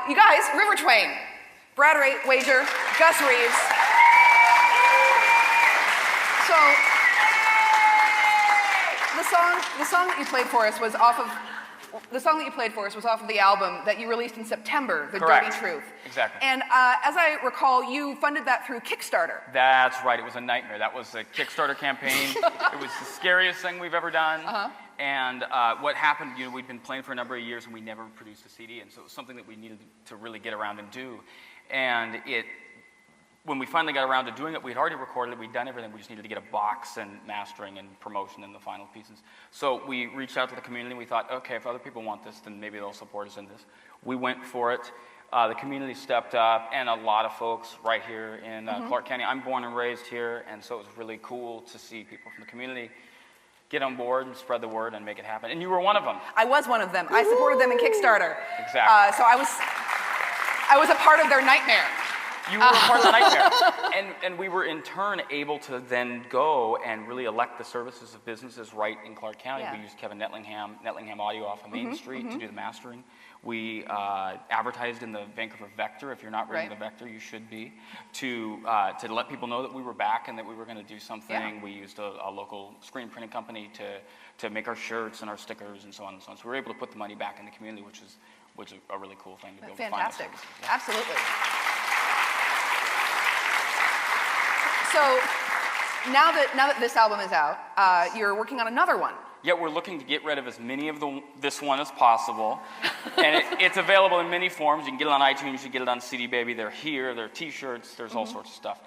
You guys, River Twain, Brad Wager, Gus Reeves. So the song that you played for us was off of the album that you released in September, The Correct. Dirty Truth. Exactly. And as I recall, you funded that through Kickstarter. That's right. It was a nightmare. That was a Kickstarter campaign. It was the scariest thing we've ever done. Uh-huh. And what happened, we'd been playing for a number of years and we never produced a CD. And so it was something that we needed to really get around and do. And when we finally got around to doing it, we'd already recorded it, we'd done everything, we just needed to get a box and mastering and promotion and the final pieces. So we reached out to the community and we thought, okay, if other people want this, then maybe they'll support us in this. We went for it. The community stepped up, and a lot of folks right here in Clark County. I'm born and raised here, and so it was really cool to see people from the community get on board and spread the word and make it happen. And you were one of them. I was one of them. I supported them in Kickstarter. Exactly. So I was a part of their nightmare. You were a part of the nightmare. And we were in turn able to then go and really elect the services of businesses right in Clark County. Yeah. We used Kevin Netlingham Audio off of Main Street to do the mastering. We advertised in the Vancouver Vector. If you're not reading the Vector, you should be, to let people know that we were back and that we were going to do something. Yeah. We used a local screen printing company to make our shirts and our stickers and so on and so on. So we were able to put the money back in the community, which is a really cool thing to be able to find. Fantastic. Absolutely. So now that this album is out, you're working on another one. Yeah, we're looking to get rid of as many of this one as possible. And it's available in many forms. You can get it on iTunes, you can get it on CD Baby. They're here, there are t-shirts, there's all sorts of stuff.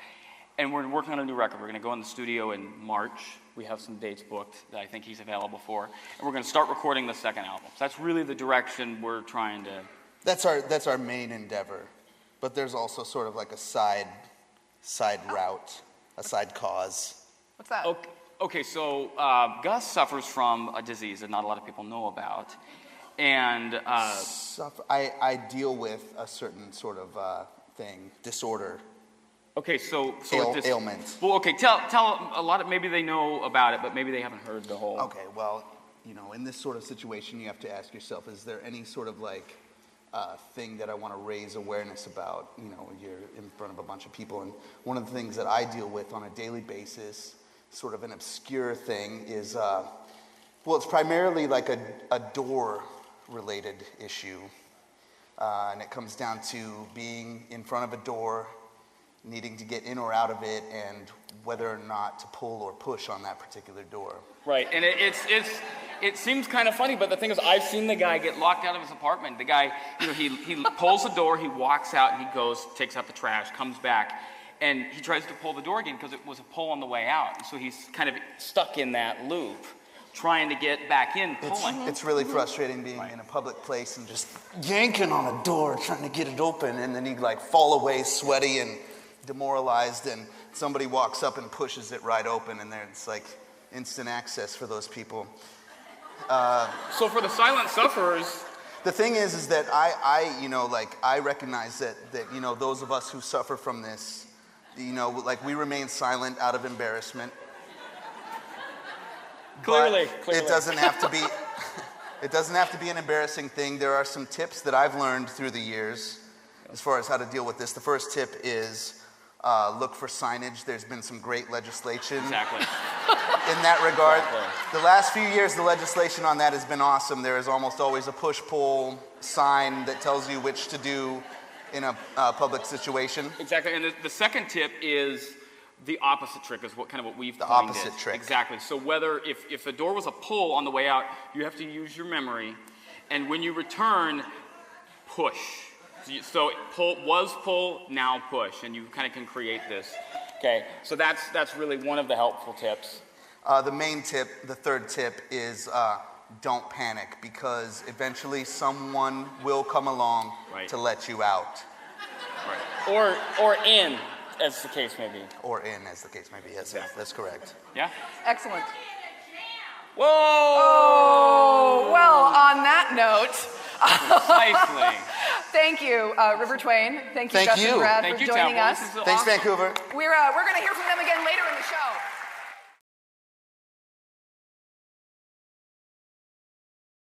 And we're working on a new record. We're going to go in the studio in March. We have some dates booked that I think he's available for. And we're going to start recording the second album. So that's really the direction we're trying to... That's our main endeavor. But there's also sort of like a side route, a side cause. What's that? Okay, so Gus suffers from a disease that not a lot of people know about. And... I deal with a certain sort of disorder. Okay, so ailment. Well, okay, tell a lot of, maybe they know about it, but maybe they haven't heard the whole. Okay, well, in this sort of situation, you have to ask yourself: is there any sort of thing that I want to raise awareness about? You're in front of a bunch of people, and one of the things that I deal with on a daily basis, sort of an obscure thing, is it's primarily like a door-related issue, and it comes down to being in front of a door, needing to get in or out of it, and whether or not to pull or push on that particular door. Right, and it seems kind of funny, but the thing is, I've seen the guy get locked out of his apartment. The guy, he pulls the door, he walks out, and he goes, takes out the trash, comes back, and he tries to pull the door again because it was a pull on the way out. And so he's kind of stuck in that loop, trying to get back in, pulling. It's really frustrating being in a public place and just yanking on a door, trying to get it open, and then you fall away sweaty and demoralized, and somebody walks up and pushes it right open, and then it's like instant access for those people. So for the silent sufferers, the thing is that I recognize that those of us who suffer from this, we remain silent out of embarrassment. Clearly. It doesn't have to be. It doesn't have to be an embarrassing thing. There are some tips that I've learned through the years as far as how to deal with this. The first tip is look for signage. There's been some great legislation in that regard. Exactly. The last few years, the legislation on that has been awesome. There is almost always a push-pull sign that tells you which to do in a public situation. Exactly, and the second tip is the opposite trick, is what we've The coined opposite it. trick. Exactly, so if the door was a pull on the way out, you have to use your memory, and when you return, push. So pull, now push, and you kind of can create this. Okay, so that's really one of the helpful tips. The main tip, the third tip, is don't panic, because eventually someone will come along to let you out. Right. Or in, as the case may be. Or in, as the case may be. Yes, that's correct. Yeah? Excellent. Whoa! Oh, well, on that note... Precisely. Thank you, River Twain. Thank you, Gus and Brad, for joining us. Thanks, Vancouver. We're going to hear from them again later.